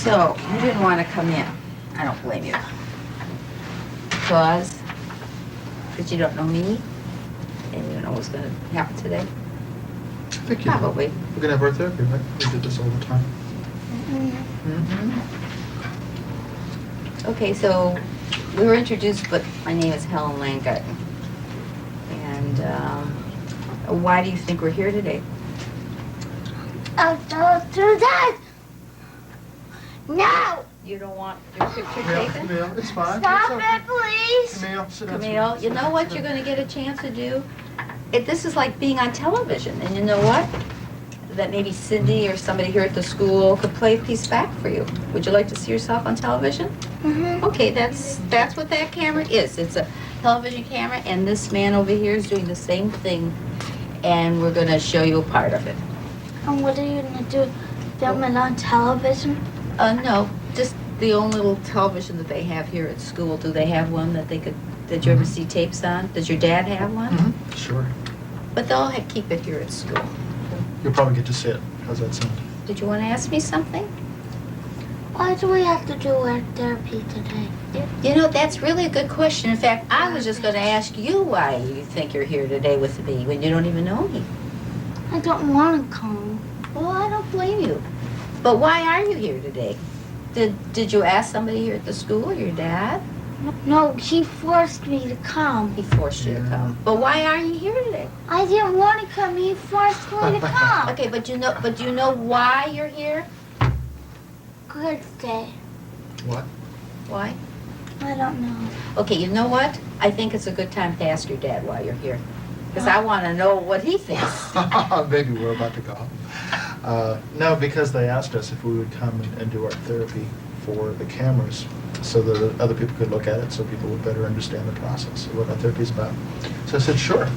So, you didn't want to come in. I don't blame you. Because you don't know me, and you don't know what's going to happen today. I think you know. Probably. We're going to have our therapy, right? We do this all the time. Mm-hmm. Okay, so we were introduced, but my name is Helen Landgarten. And why do you think we're here today? Oh, don't do that! No! You don't want your picture Camille, taken? Camille, it's fine. Stop It's okay. it, please! Camille, sit down. Camille, you know what you're going to get a chance to do? This is like being on television, and you know what? That maybe Cindy or somebody here at the school could play a piece back for you. Would you like to see yourself on television? Mm-hmm. Okay, that's what that camera is. It's a television camera, and this man over here is doing the same thing, and we're going to show you a part of it. And what are you gonna do? Film it on television? No, just the own little television that they have here at school. Do they have one that they could, did you ever see tapes on? Does your dad have one? Mm-hmm. Sure. But they'll keep it here at school. You'll probably get to see it. How's that sound? Did you want to ask me something? Why do we have to do art therapy today? You know, that's really a good question. In fact, I was just going to ask you why you think you're here today with me when you don't even know me. I don't want to come. Well, I don't blame you. But why are you here today? Did you ask somebody here at the school, your dad? No, he forced me to come. He forced you to come. But why are you here today? I didn't want to come. He forced me to come. Okay, but do you know why you're here? Good day. What? Why? I don't know. Okay, you know what? I think it's a good time to ask your dad why you're here. Because I want to know what he thinks. Maybe we're about to go home. No, because they asked us if we would come and do art therapy for the cameras so that other people could look at it so people would better understand the process of what art therapy is about. So I said, sure.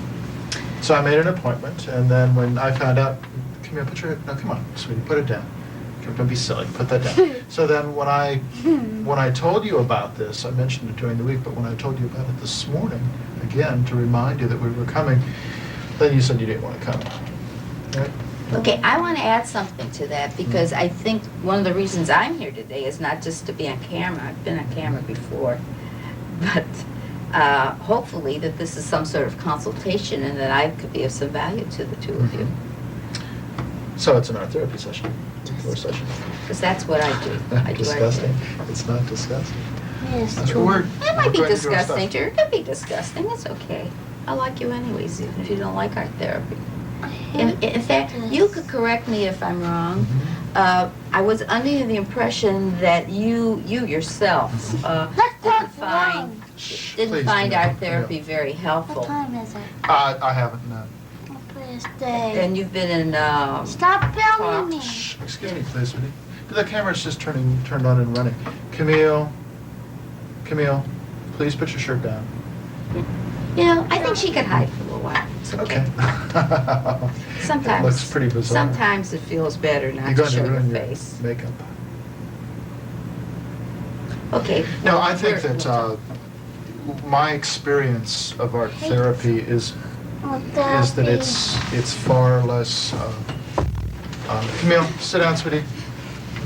So I made an appointment, and then when I found out, come here, no, come on, sweetie, put it down. Don't be silly, put that down. So then when I told you about this, I mentioned it during the week, but when I told you about it this morning, again, to remind you that we were coming, then you said you didn't want to come. Right? Okay, I want to add something to that because I think one of the reasons I'm here today is not just to be on camera. I've been on camera before. But hopefully that this is some sort of consultation and that I could be of some value to the two of you. So it's an art therapy session, or session. Because that's what I do. I do art Disgusting. therapy. It's not disgusting. Yes, That's true. what It might be we're going to do our disgusting, stuff. too. It could be disgusting. It's okay. I like you anyways, even if you don't like art therapy. In fact, you could correct me if I'm wrong. I was under the impression that you yourself Let's didn't talk find wrong. Please, art Camille, therapy Camille. very What helpful. time is it? I haven't, no. Oh, please stay. And you've been in Stop filming me. Shh, excuse me, please, sweetie. The camera's just turned on and running. Camille, please put your shirt down. you know, I think she could hide for a little while. It's okay. Sometimes It looks pretty bizarre. Sometimes it feels better You're not to going to show your ruin your face. makeup. Okay. No, well, I think we're- that my experience of art therapy is that it's far less. Camille, sit down, sweetie.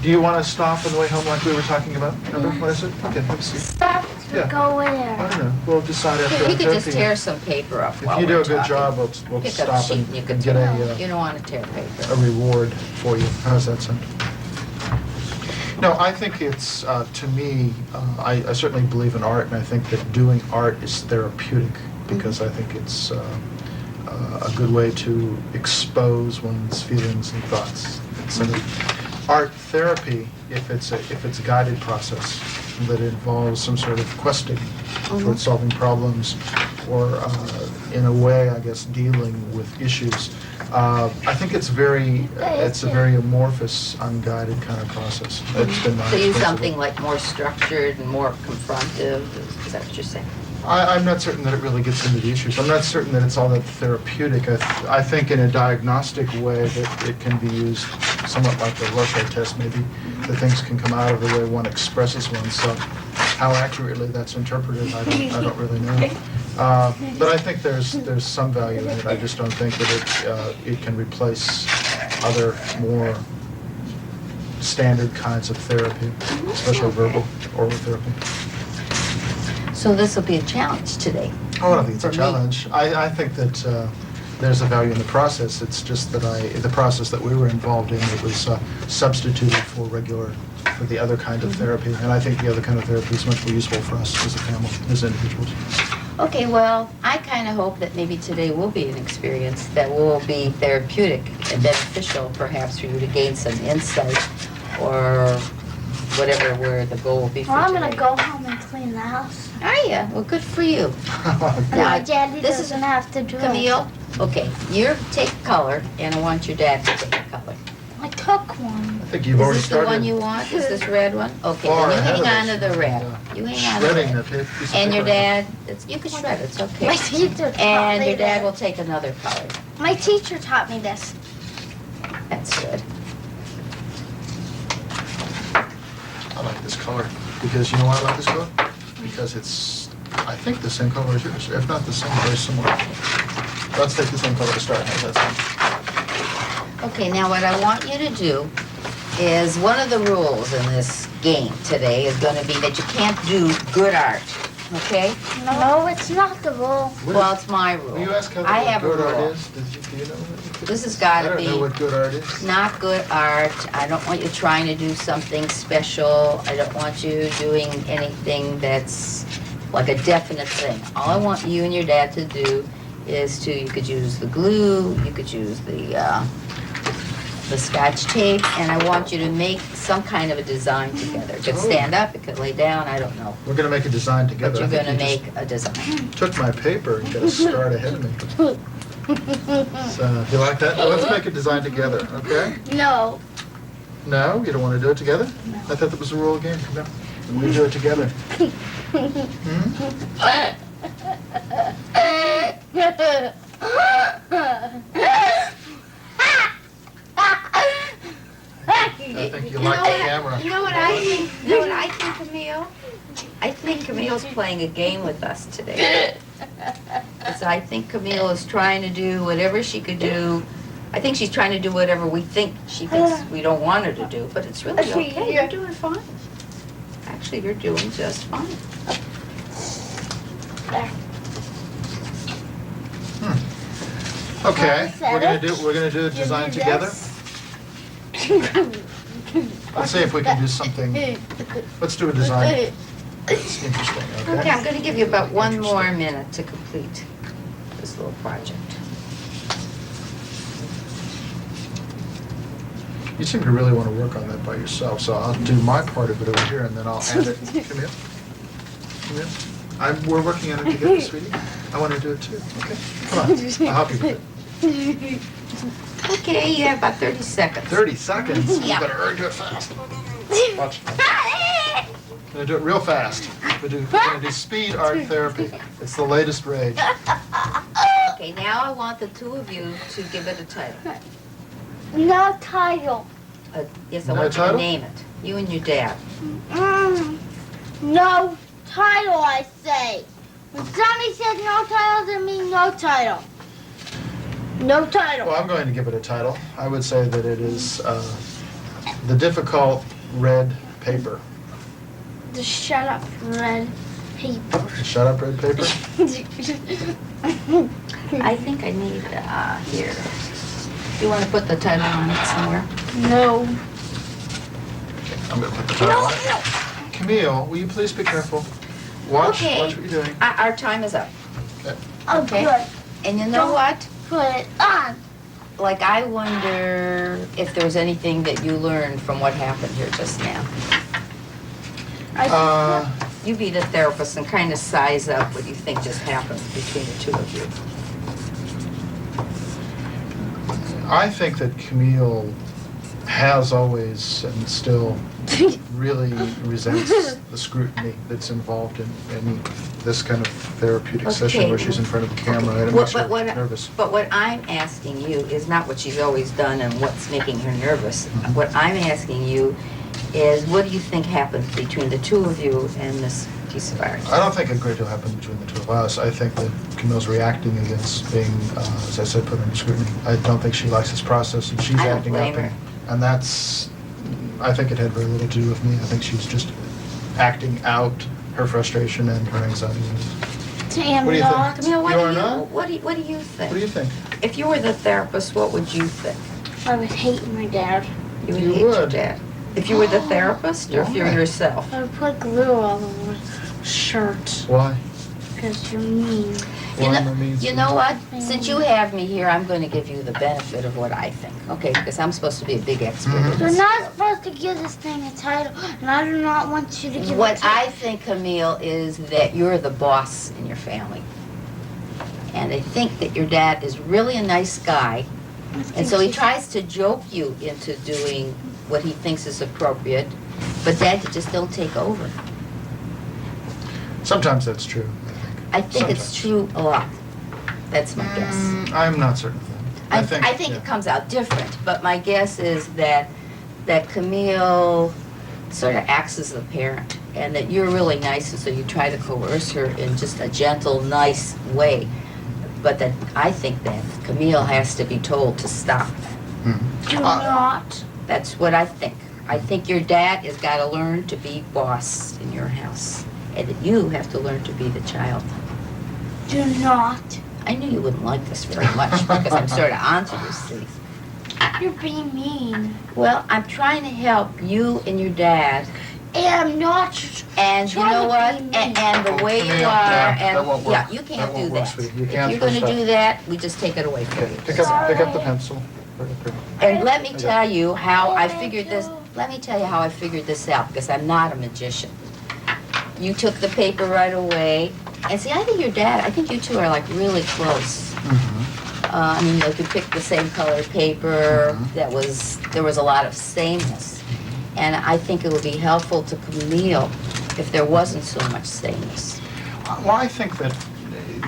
Do you want to stop on the way home like we were talking about? Remember what I said? Okay, have a seat. Stop to Yeah. go I where? don't know. We'll decide after You art could just therapy. tear some paper up while If you do we're a good talking. job, we'll Pick up a stop sheet and and you can get You don't want to tear paper. a reward for you. How's that sound? No, I think it's, to me, I certainly believe in art, and I think that doing art is therapeutic, because I think it's a good way to expose one's feelings and thoughts. So art therapy, if it's a guided process that involves some sort of questing towards solving problems, or in a way, I guess, dealing with issues, I think it's a very amorphous, unguided kind of process. That's been my So use experience of it. something like more structured and more confrontive, is that what you're saying? I'm not certain that it really gets into the issues. I'm not certain that it's all that therapeutic. I think in a diagnostic way that it can be used somewhat like the Rorschach test, maybe, that things can come out of the way one expresses oneself. How accurately that's interpreted, I don't really know. But I think there's some value in it. I just don't think that it can replace other more standard kinds of therapy, especially verbal oral therapy. So this will be a challenge today. Oh, I don't think it's a For me. challenge. I think that there's a value in the process. It's just that the process that we were involved in, it was substituted for the other kind of therapy. And I think the other kind of therapy is much more useful for us as a family, as individuals. Okay, well, I kind of hope that maybe today will be an experience that will be therapeutic and beneficial perhaps for you to gain some insight or whatever where the goal will be for Well, I'm today. gonna go home and clean the house. Are you? Well, good for you. And Now, my daddy this is- doesn't have to do Camille, okay, you take color and I want your dad to take a color. it. I took one. I think you've already Is this the started. one you want? Is this red one? Okay, far then you ahead hang of on us. to the red. Yeah. You hang on to Shredding the that red. piece of And your paper. dad, you can shred it, it's My okay. teacher taught And me your dad this. will take another color. My teacher taught me this. That's good. I like this color because you know why I like this color? Because it's, I think, the same color as yours. If not the same, very similar. Let's take the same color to start. How's that sound? Okay, now what I want you to do is, one of the rules in this game today is gonna be that you can't do good art, okay? No, it's not the rule. What Well, is- it's my rule. Will you ask Helen I what have a good art rule. is? Do you know? This has I gotta don't know be what good art is. not good art. I don't want you trying to do something special. I don't want you doing anything that's like a definite thing. All I want you and your dad to do is you could use the glue, you could use the Scotch tape, and I want you to make some kind of a design together. It could stand up, it could lay down, I don't know. We're gonna make a design together. But you're I think gonna you make a design. just took my paper and got a start ahead of me. So, you like that? Well, let's make a design together, okay? No. No? You don't want to do it together? No. I thought that was the rule again. No. We do it together. I think you like the camera. You know what I think? You know what I think, Camille? I think Camille's playing a game with us today. Because I think Camille is trying to do whatever she could do. I think she's trying to do whatever we think she thinks we don't want her to do, but it's really okay. You're doing fine. Actually, you're doing just fine. Okay, Set we're gonna do a design together. Let's see if we can do something. Let's do a design. It's interesting, Okay, okay? I'm going to give you about one more minute to complete this little project. You seem to really want to work on that by yourself, so I'll do my part of it over here and then I'll add it. Come here. We're working on it together, sweetie. I want to do it too, okay? Come on, I'll help you with it. Okay, you have about 30 seconds. 30 seconds? You Yeah. better hurry, do it fast. Watch. Gonna do it real fast. We're gonna do speed art therapy. It's the latest rage. Okay, now I want the two of you to give it a title. No title. Yes, I No want you to title? name it. You and your dad. No title, I say. When somebody says no title, they mean no title. No title. Well, I'm going to give it a title. I would say that it is The Difficult Red Paper. Just shut up, red paper. Shut up, red paper? I think I need, here. You want to put the title on it somewhere? No. I'm gonna put the title on it. Camille, will you please be careful? Watch Okay. what you're doing. Our time is up. Oh, Okay. good. And you know what? Put it on. Like, I wonder if there was anything that you learned from what happened here just now. You be the therapist and kind of size up what you think just happened between the two of you. I think that Camille has always and still really resents the scrutiny that's involved in this kind of therapeutic session Okay. where she's in front of the camera and it What- makes her what- nervous. But what I'm asking you is not what she's always done and what's making her nervous. What I'm asking you is, what do you think happened between the two of you and this piece of art? I don't think a great deal happened between the two of us. I think that Camille's reacting against being, as I said, put under scrutiny. I don't think she likes this process and she's I don't acting up. blame her. And that's I think it had very little to do with me. I think she's just acting out her frustration and her anxiety. Sam, What do you not. think? Camille, what You do are you, not? what do you, what do you think? What do you think? If you were the therapist, what would you think? I would hate my dad. You would You hate your would. dad. If you were the therapist or if you're Why? yourself? I would put glue all over the shirt Why? because you're mean. You Why know, am I mean you to know what? Since you have me here, I'm going to give you the benefit of what I think, okay? Because I'm supposed to be a big expert in Mhm. You're this not field. supposed to give this thing a title, and I do not want you to give it What to I think, Camille, is that you're the boss in your family. And I think that your dad is really a nice guy, and so he tries to joke you into doing what he thinks is appropriate, but Dad, you just don't take over. Sometimes that's true. I think it's Sometimes. true a lot. That's my guess. I'm not certain of that. I think yeah. it comes out different, but my guess is that Camille sort of acts as the parent, and that you're really nice, and so you try to coerce her in just a gentle, nice way. But that I think that Camille has to be told to stop. Mhm. Do not. That's what I think. I think your dad has got to learn to be boss in your house, and that you have to learn to be the child. Do not. I knew you wouldn't like this very much because I'm sort of onto these things. You're being mean. Well, I'm trying to help you and your dad, And I'm not. and you Trying know to what? be mean. And the way you Camille, are, yeah, and that won't work. yeah, you can't That do won't work that. for you. You If can't you're going to push do that, we just take it away from you. Pick up the pencil. And let me tell you how I Thank figured this. you. Let me tell you how I figured this out because I'm not a magician. You took the paper right away, and see, I think your dad. I think you two are like really close. I mean, like you picked the same color paper. Mhm. There was a lot of sameness, and I think it would be helpful to Camille if there wasn't so much sameness. Well, I think that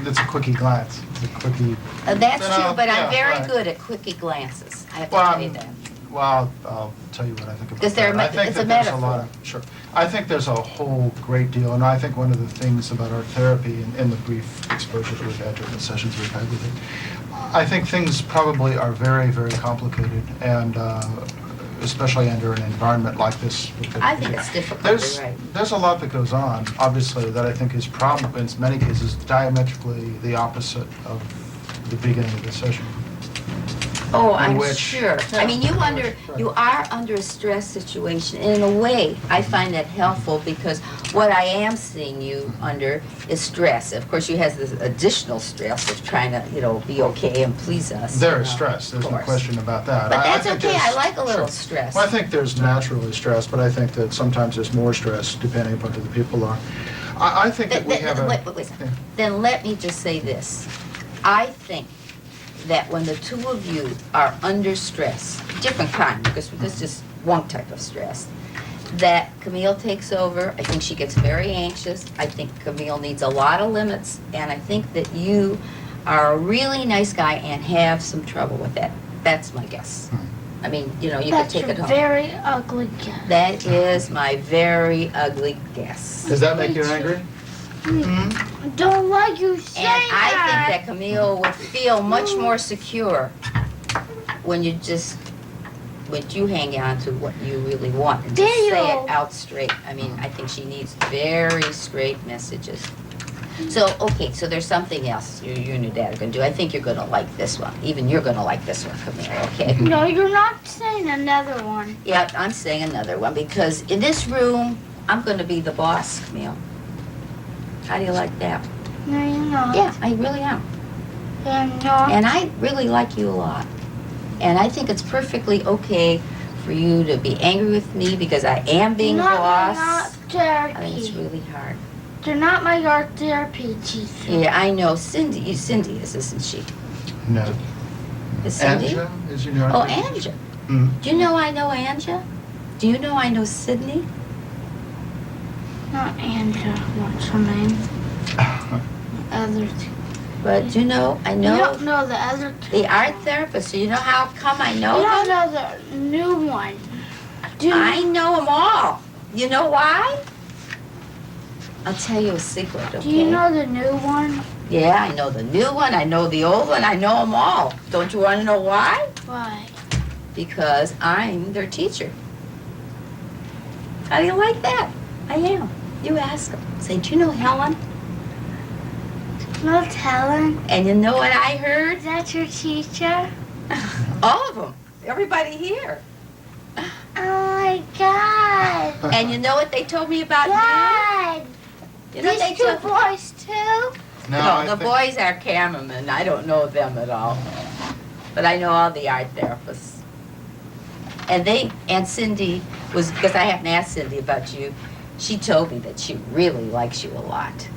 it's a quickie glance. It's a quickie. That's You know, true, but I'm yeah, very right. good at quickie glances. I have to Well, tell you that. Well, I'll tell you what I think about 'Cause they're that. I me- think it's a that there's a lot metaphor. of, sure. I think there's a whole great deal, and I think one of the things about art therapy and the brief exposures we've had during the sessions we've had with it, I think things probably are very, very complicated, and especially under an environment like this. I think it's difficult. There's, You're right. there's a lot that goes on, obviously, that I think is probably, in many cases, diametrically the opposite of the beginning of the session. Oh, in I'm which- sure. Yeah, I mean, you right. are under a stress situation. And in a way, I find that helpful because what I am seeing you under is stress. Of course, you have this additional stress of trying to, be okay and please us. There is you know, stress, there's of no course. question about that. But I that's think okay. I there's- like a little sure. stress. Well, I think there's naturally stress, but I think that sometimes there's more stress depending upon who the people are. I think that we have a... Wait a second. Then let me just say this. I think that when the two of you are under stress, different kind, because this is just one type of stress, that Camille takes over. I think she gets very anxious. I think Camille needs a lot of limits, and I think that you are a really nice guy and have some trouble with that. That's my guess. I mean, you could That's take a it home. very ugly guess. That is my very ugly guess. Does that make you angry? I don't like you saying And I think that. that Camille would feel much more secure when you hang on to what you really want and just say Daniel. it out straight. I mean, I think she needs very straight messages. So, okay, so there's something else you and your dad are gonna do. I think you're gonna like this one. Even you're gonna like this one, Camille, okay? No, you're not saying another one. Yeah, I'm saying another one because in this room, I'm gonna be the boss, Camille. How do you like that? No, you're not. Yeah, I really am. You're not. And I really like you a lot. And I think it's perfectly okay for you to be angry with me because I am being not boss. my art I think it's therapy. really hard. They're not my art therapy teacher. Yeah, I know. Cindy is, isn't she? No. Is Cindy? Anja, is your name? Oh, Anja. Mm. Do you know I know Anja? Do you know I know Sydney? Not Andrea. What's her name? Other two. But do you know, I You know don't know the other two. the art therapist. Do you know how come I You know don't them? know the new one. Do you? I know them all. You know why? I'll tell you a secret, okay? Do you know the new one? Yeah, I know the new one, I know the old one, I know them all. Don't you want to know why? Why? Because I'm their teacher. How do you like that? I am. You ask them. Say, do you know Helen? Not Helen. And you know what I heard? Is that your teacher? All of them. Everybody here. Oh my God. And you know what they told me about Dad. you? You know they These two told boys too? No, I the think- boys are cameramen. I don't know them at all. But I know all the art therapists. And Aunt Cindy was, because I haven't asked Cindy about you, she told me that she really likes you a lot.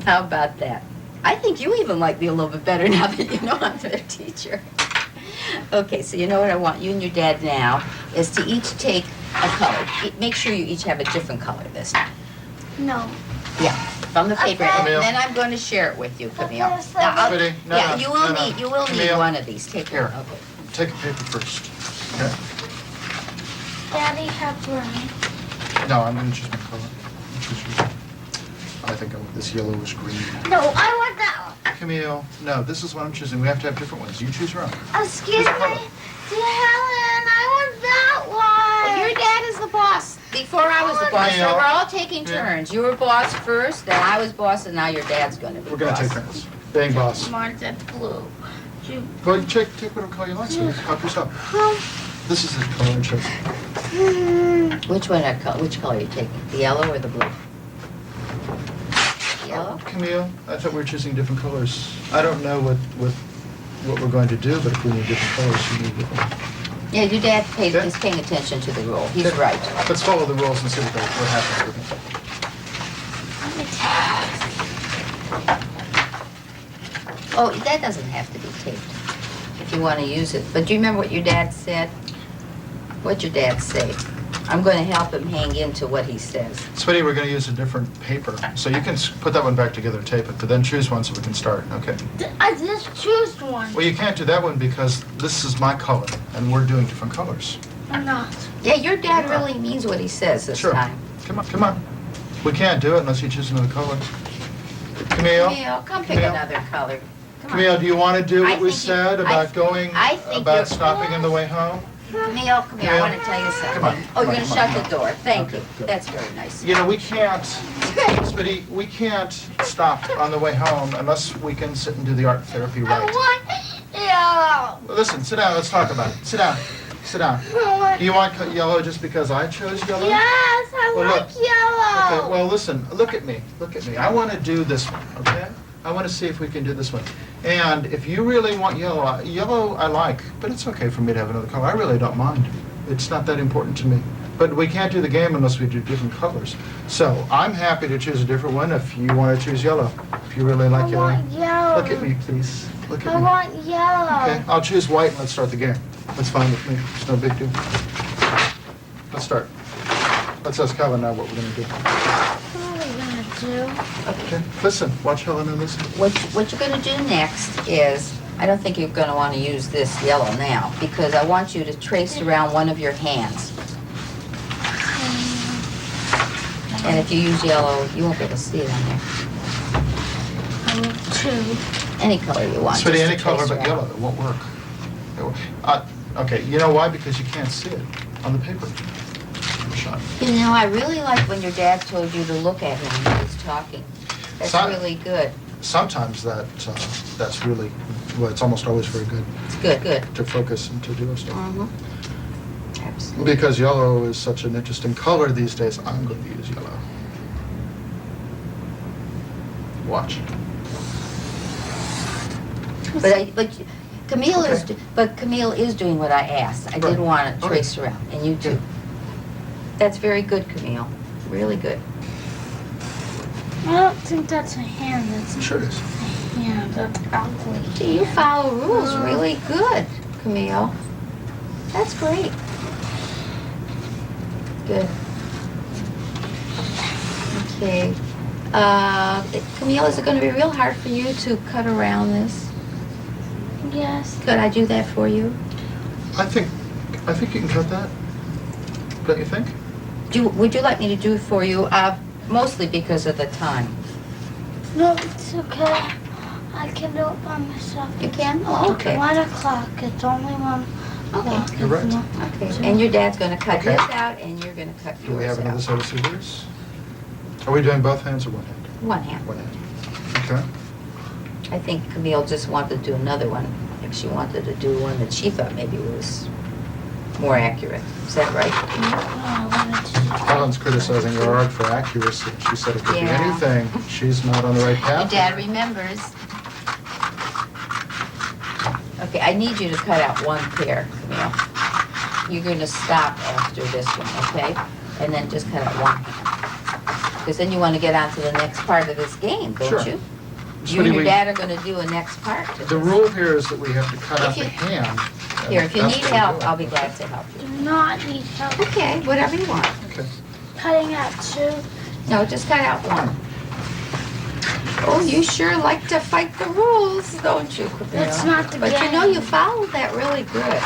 How about that? I think you even like me a little bit better now that you know I'm their teacher. Okay, so you know what I want you and your dad now is to each take a color. Make sure you each have a different color this time. No. Yeah, from the paper, Okay. and Camille. then I'm going to share it with you, Camille. Okay, so Now, I'll- Sweetie, no, yeah, no, you will no, no. need Camille. one of these. Take Here. one. Okay. Take a paper first. Okay. Daddy have brown. No, I'm gonna choose my color. Choose yours. I think this yellow is green. No, I want that one. Camille, no, this is what I'm choosing. We have to have different ones. You choose your own. Excuse Which me. color? Dear Helen, I want that one. Well, your dad is the boss. Before I was the boss, so Camille. we're all taking Yeah. turns. You were boss first, then I was boss, and now your dad's going to be We're gonna boss. take turns. Bang, boss. Mine's a blue. You. Well, take whatever color you like, so help yourself. This is the color I chose. Which color are you taking? The yellow or the blue? Yellow? Camille, I thought we were choosing different colors. I don't know what we're going to do, but if we need different colors, you need different. Yeah, your dad Okay. is paying attention to the rule. He's Okay. right. Let's follow the rules and see what happens with it. Oh, that doesn't have to be taped if you want to use it. But do you remember what your dad said? What'd your dad say? I'm going to help him hang into what he says. Sweetie, we're gonna use a different paper, so you can put that one back together, tape it, but then choose one so we can start, okay? I just choose one. Well, you can't do that one because this is my color, and we're doing different colors. I'm not. Yeah, your dad really means what he says this Sure. time. Come on. We can't do it unless you choose another color. Camille? Camille, come pick Camille? another color. Come on. Camille, do you want to do I what we think you- said about going, I think about you're- stopping on the way home? Camille, I Camille? want to tell you something. Come on, Oh, come you're on, going to come shut on. the door. Thank Okay, you. good. That's very nice. You know, we can't, Smitty, we can't stop on the way home unless we can sit and do the art therapy I right. want yellow. Listen, sit down, let's talk about it. Sit down. I want. Do you want yellow just because I chose yellow? Yes, I Well, like look. yellow. Okay, well, listen, look at me. I want to do this one, okay? I want to see if we can do this one. And if you really want yellow, yellow I like, but it's okay for me to have another color. I really don't mind. It's not that important to me. But we can't do the game unless we do different colors. So I'm happy to choose a different one if you want to choose yellow. If you really like I yellow. want yellow. Look at me, please. Look at I me. want yellow. Okay, I'll choose white and let's start the game. That's fine with me. It's no big deal. Let's start. Let's ask Helen now what we're going to do. What are we gonna do? Okay, listen, watch Helen and listen. What you're going to do next is, I don't think you're going to want to use this yellow now, because I want you to trace around one of your hands. And if you use yellow, you won't be able to see it on there. I want two. Any color you want. Sweetie, just to any color trace but around. yellow, it won't work. It won't- Okay, you know why? Because you can't see it on the paper. Shot. You know, I really like when your dad told you to look at him when he was talking. That's Son- really good. Sometimes that's really, well, it's almost always very good It's good. to focus and to do stuff. Mm-hmm. Absolutely. Because yellow is such an interesting color these days, I'm going to use yellow. Watch. But Camille is doing what I asked. I did Right. want to Okay. trace around, and you too. Good. That's very good, Camille. Really good. I don't think that's a hand. That's a Sure it is. hand. That's ugly. Gee, you follow rules really good, Camille. That's great. Good. Okay. Camille, is it going to be real hard for you to cut around this? Yes. Could I do that for you? I think you can cut that. Don't you think? Would you like me to do it for you? Mostly because of the time. No, it's okay. I can do it by myself. You can? Oh, okay. 1 o'clock. It's only Okay. You're right. Okay, and your dad's gonna cut Okay. his out, and you're gonna cut Do we have yours another out. set of scissors? Are we doing both hands or one hand? One hand. One hand. Okay. I think Camille just wanted to do another one. I think she wanted to do one that she thought maybe was more accurate. Is that right? Helen's criticizing your art for accuracy. She said it could be Yeah. anything. She's not on the right Your path. dad remembers. Okay, I need you to cut out one pair, Camille. You're gonna stop after this one, okay? And then just cut out one hand. Because then you wanna get on to the next part of this game, don't Sure. you? So You and your we- dad are gonna do a next part to The this. rule here is that we have to cut If out the you- hand. and Here, if you that's need what we're help, doing. I'll be glad to help you. Do not need help Okay, whatever you want. Okay. cutting out two. No, just cut out one. Oh, you sure like to fight the rules, don't you, Camille? That's not the But you game. know, you followed that really good.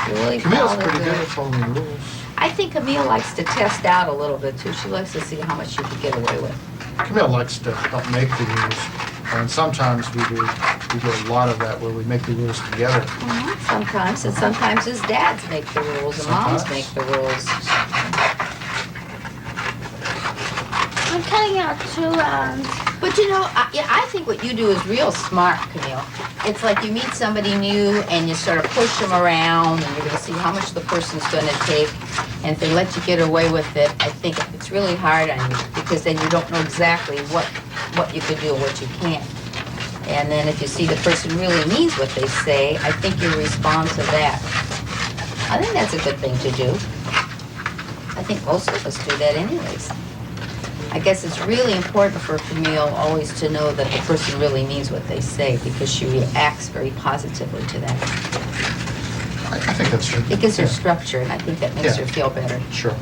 You really Camille's followed pretty good it. at following rules. I think Camille likes to test out a little bit too. She likes to see how much she can get away with. Camille likes to help make the rules, and sometimes we do a lot of that where we make the rules together. Sometimes, and sometimes his dads make the rules and moms Sometimes. make the rules. I'm cutting out two rounds. But you know, I think what you do is real smart, Camille. It's like you meet somebody new and you sort of push them around and you're going to see how much the person's going to take. And if they let you get away with it, I think it's really hard on you because then you don't know exactly what you can do and what you can't. And then if you see the person really means what they say, I think you respond to that. I think that's a good thing to do. I think most of us do that anyways. I guess it's really important for Camille always to know that the person really means what they say because she reacts very positively to that. I think that's true. It gives her Yeah. structure, and I think that makes Yeah. her feel better. Sure.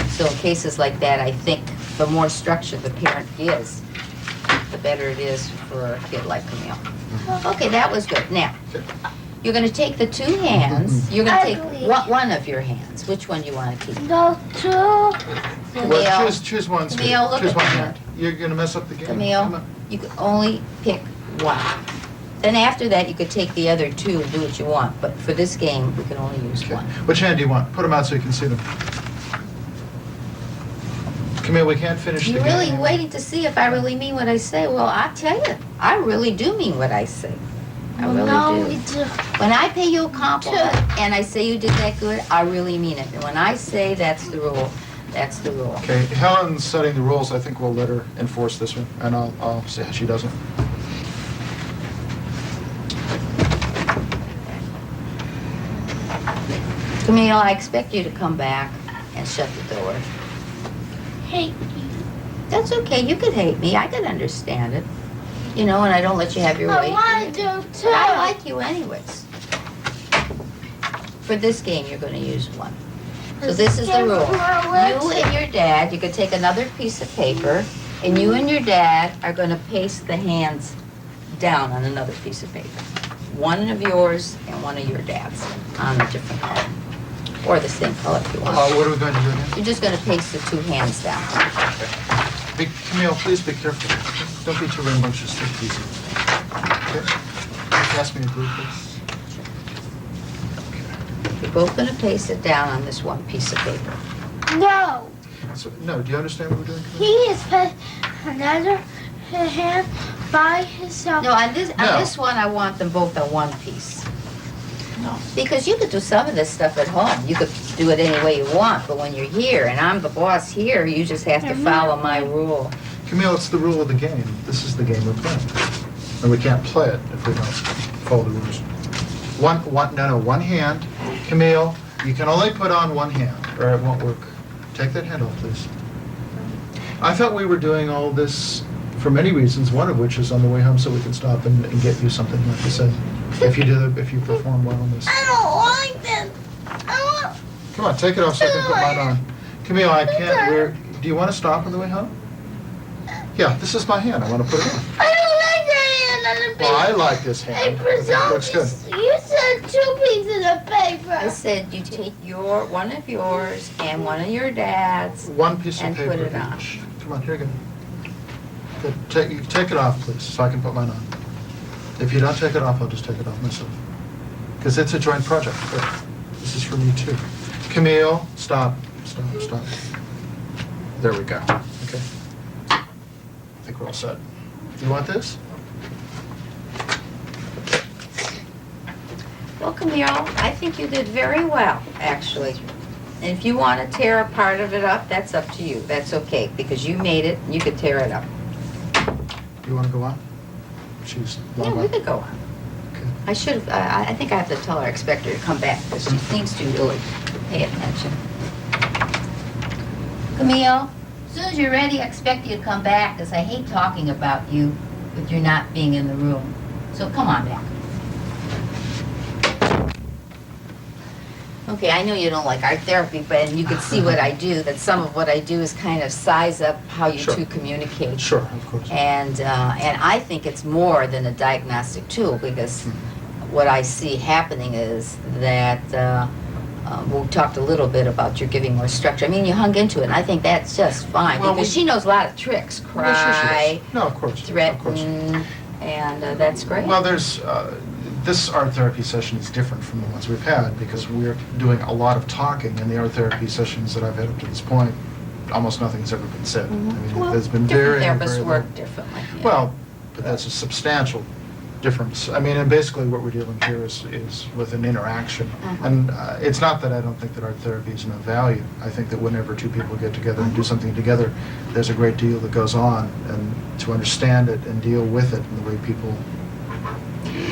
So in cases like that, I think the more structure the parent gives, the better it is for a kid like Camille. Okay, that was good. Now, Okay. you're gonna take the two hands, you're gonna take Ugly. one of your hands. Which one do you wanna keep? No, two. Well, Camille, choose one. Camille, look Choose at one me. hand. You're gonna mess up the game. Come Camille, on. you could only pick one. Then after that, you could take the other two and do what you want, but for this game, we can only use Okay. one. Which hand do you want? Put them out so you can see them. Camille, we can't finish the You're game. really waiting to see if I really mean what I say. Well, I tell you, I really do mean what I say. I No, really we do. do. When I pay you a compliment and I say you did that good, I really mean it. And when I say that's the rule, that's the rule. Okay, Helen's setting the rules. I think we'll let her enforce this one, and I'll see how she does it. Camille, I expect you to come back and shut the door. Hate you. That's okay. You could hate me. I could understand it. You know, and I don't let you have your I way. want to do two. But I like you anyways. For this game, you're going to use one. So this is the rule. You and your dad, you could take another piece of paper, and you and your dad are going to paste the hands down on another piece of paper. One of yours and one of your dad's on a different color. Or the same color if you want. What are we going to do again? You're just going to paste the two hands down. Camille, please be careful. Don't be too rambunctious. Take it easy. Okay. Pass me a glue, please. You're both going to paste it down on this one piece of paper. No. So, no, do you understand what we're doing? He is put another hand by himself. No, on this No. one, I want them both on one piece. No. Because you could do some of this stuff at home. You could do it any way you want, but when you're here and I'm the boss here, you just have to follow my rule. Camille, it's the rule of the game. This is the game we're playing. And we can't play it if we don't follow the rules. One hand. Camille, you can only put on one hand, or it won't work. Take that hand off, please. I thought we were doing all this for many reasons, one of which is on the way home so we can stop and get you something like to say. If you perform well on this. I don't like this. I want. Come on, take it off so I can put mine on. Camille, I can't, do you want to stop on the way home? Yeah, this is my hand. I want to put it on. I don't like that hand on the Well, I paper. like this hand. It looks good. You said two pieces of paper. I said you take one of yours and one of your dad's. One piece of And paper put it on. each. Come on, here you go. Good. You take it off, please, so I can put mine on. If you don't take it off, I'll just take it off myself. Because it's a joint project. Here, this is for me too. Camille, stop. There we go. Okay. I think we're all set. You want this? Well, Camille, I think you did very well, actually. And if you want to tear a part of it up, that's up to you. That's okay, because you made it, and you could tear it up. You want to go on? She's Yeah, we could go on. Okay. I should have, I think I have to tell her, I expect her to come back, because she needs to really pay attention. Camille, as soon as you're ready, I expect you to come back, because I hate talking about you with you not being in the room. So come on back. Okay, I know you don't like art therapy, but you can see what I do, that some of what I do is kind of size up how you Sure. two communicate. Sure, of course. And I think it's more than a diagnostic tool, because what I see happening is that we talked a little bit about you're giving more structure. I mean, you hung into it, and I think that's just fine, Well, because she knows a lot of tricks. Well, sure she Cry, does. No, of course. Of course. threaten, and that's great. Well, there's, this art therapy session is different from the ones we've had because we're doing a lot of talking in the art therapy sessions that I've had up to this point. Almost nothing has ever been said. I mean, Well, there's been different very, therapists very work little. differently. Yeah. Well, but that's a substantial difference. I mean, and basically what we're dealing here is with an interaction. And it's not that I don't think that art therapy is of value. I think that whenever two people get together and do something together, there's a great deal that goes on. And to understand it and deal with it and the way people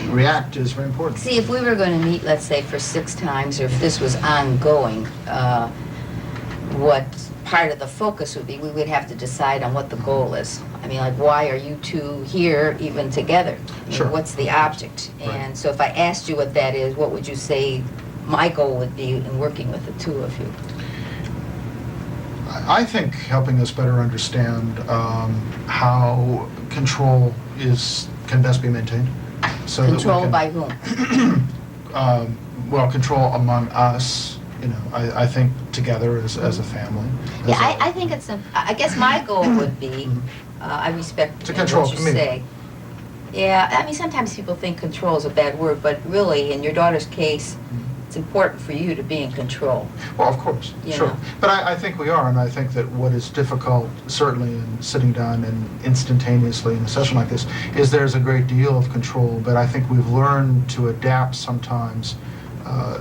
react is very important. See, if we were going to meet, let's say, for 6 times, or if this was ongoing, what part of the focus would be, we would have to decide on what the goal is. I mean, like, why are you two here even together? I mean, Sure. what's the object? Right. And so if I asked you what that is, what would you say my goal would be in working with the two of you? I think helping us better understand how control can best be maintained. So that we Control can- by whom? Well, control among us, you know, I think together as a family. Yeah, as a- I think it's, I guess my goal would be, I respect To you know, control what you me. say. Yeah, I mean, sometimes people think control is a bad word, but really, in your daughter's case, it's important for you to be in control. Well, of course, You sure. know. But I think we are, and I think that what is difficult, certainly in sitting down and instantaneously in a session like this, is there's a great deal of control, but I think we've learned to adapt sometimes.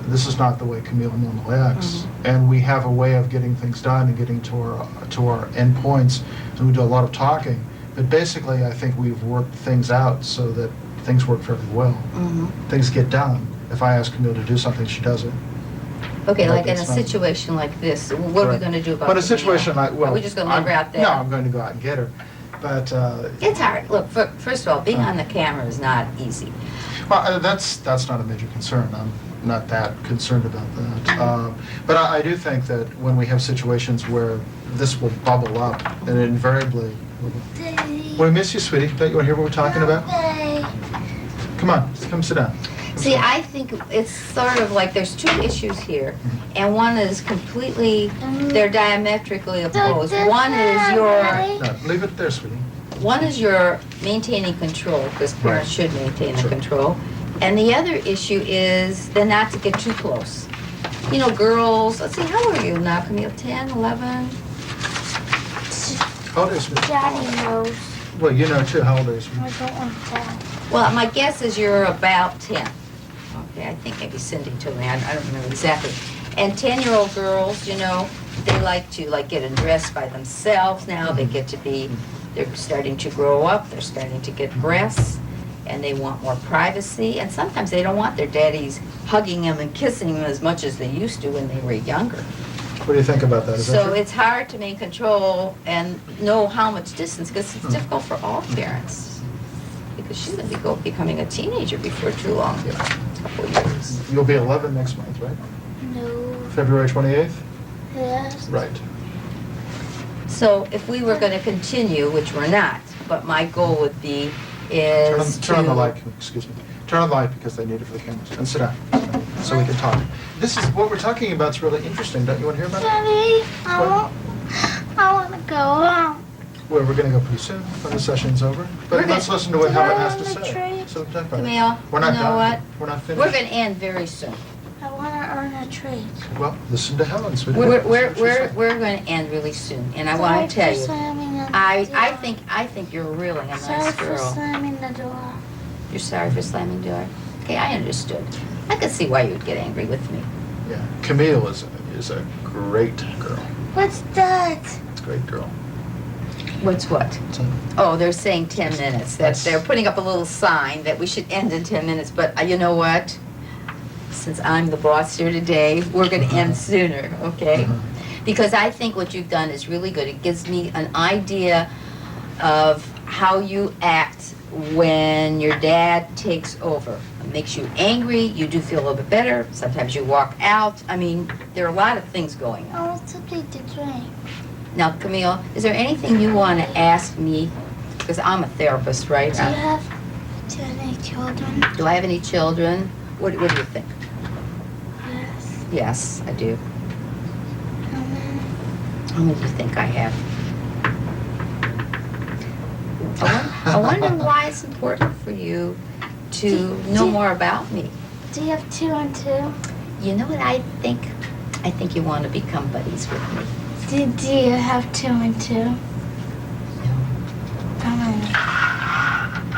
This is not the way Camille normally acts, and we have a way of getting things done and getting to our end points, and we do a lot of talking. But basically, I think we've worked things out so that things work fairly well. Things get done. If I ask Camille to do something, she does it. Okay, But like in a it's not- situation like this, what are we Correct. going to do about But a Camille? situation like, well... Are we just going to leave her out there? No, I'm going to go out and get her. But, It's hard. Look, first of all, being on the camera is not easy. well, that's not a major concern. I'm not that concerned about that. But I do think that when we have situations where this will bubble up, and invariably... We miss you, sweetie. Don't you want to hear what we're talking about? Come on, come sit down. See, I think it's sort of like there's 2 issues here, and one is completely, they're diametrically opposed. One is No, leave it there, sweetie. your maintaining control, because parents should maintain the Sure. control. And the other issue is then not to get too close. You know, girls, let's see, how old are you now, Camille? 10, 11? How old are you, sweetie? Daddy knows. Well, you know too. How old are you, sweetie? I don't want to tell. Well, my guess is you're about 10. Okay, I think maybe Cindy told me, I don't remember exactly. And 10-year-old girls, you know, they like to get undressed by themselves now. They get to be, they're starting to grow up, they're starting to get breasts, and they want more privacy. And sometimes they don't want their daddies hugging them and kissing them as much as they used to when they were younger. What do you think about that? Is that So true? it's hard to maintain control and know how much distance, because it's difficult for all parents. Because she's going to be becoming a teenager before too long, Yeah. a couple of years. You'll be 11 next month, right? No. February 28th? Yes. Right. So if we were going to continue, which we're not, but my goal would be is Turn on the to- light, excuse me. Turn on the light because they need it for the cameras. And sit down, so we can talk. This is, what we're talking about is really interesting. Don't you want to hear about it? Daddy, I want to go home. Well, we're gonna go pretty soon when the session's over. We're But let's gonna- listen to what Helen has to Can I say. trade? So talk about it. Camille, We're not you know done. what? We're not We're finished. going to end very soon. I want to earn a treat. Well, listen to Helen. sweetie. We're Listen to what she said. going to end really soon, and I want to tell you, I think you're really a Sorry nice for girl. slamming the door. You're sorry for slamming the door. Okay, I understood. I could see why you would get angry with me. Yeah, Camille is a great girl. What's that? Great girl. What's what? Oh, they're saying 10 minutes. That's- They're putting up a little sign that we should end in 10 minutes, but you know what? Since I'm the boss here today, we're going to end sooner, okay? Because I think what you've done is really good. It gives me an idea of how you act when your dad takes over. It makes you angry, you do feel a little bit better, sometimes you walk out. I mean, there are a lot of things going on. I want something to drink. Now, Camille, is there anything you want to ask me? Because I'm a therapist, right? Do you have any children? Do I have any children? What do you think? Yes. Yes, I do. How many? How many do you think I have? I wonder why it's important for you to know more about me. Do you have 2 and 2? You know what I think? I think you want to become buddies with me. Do you have 2 and 2? How many?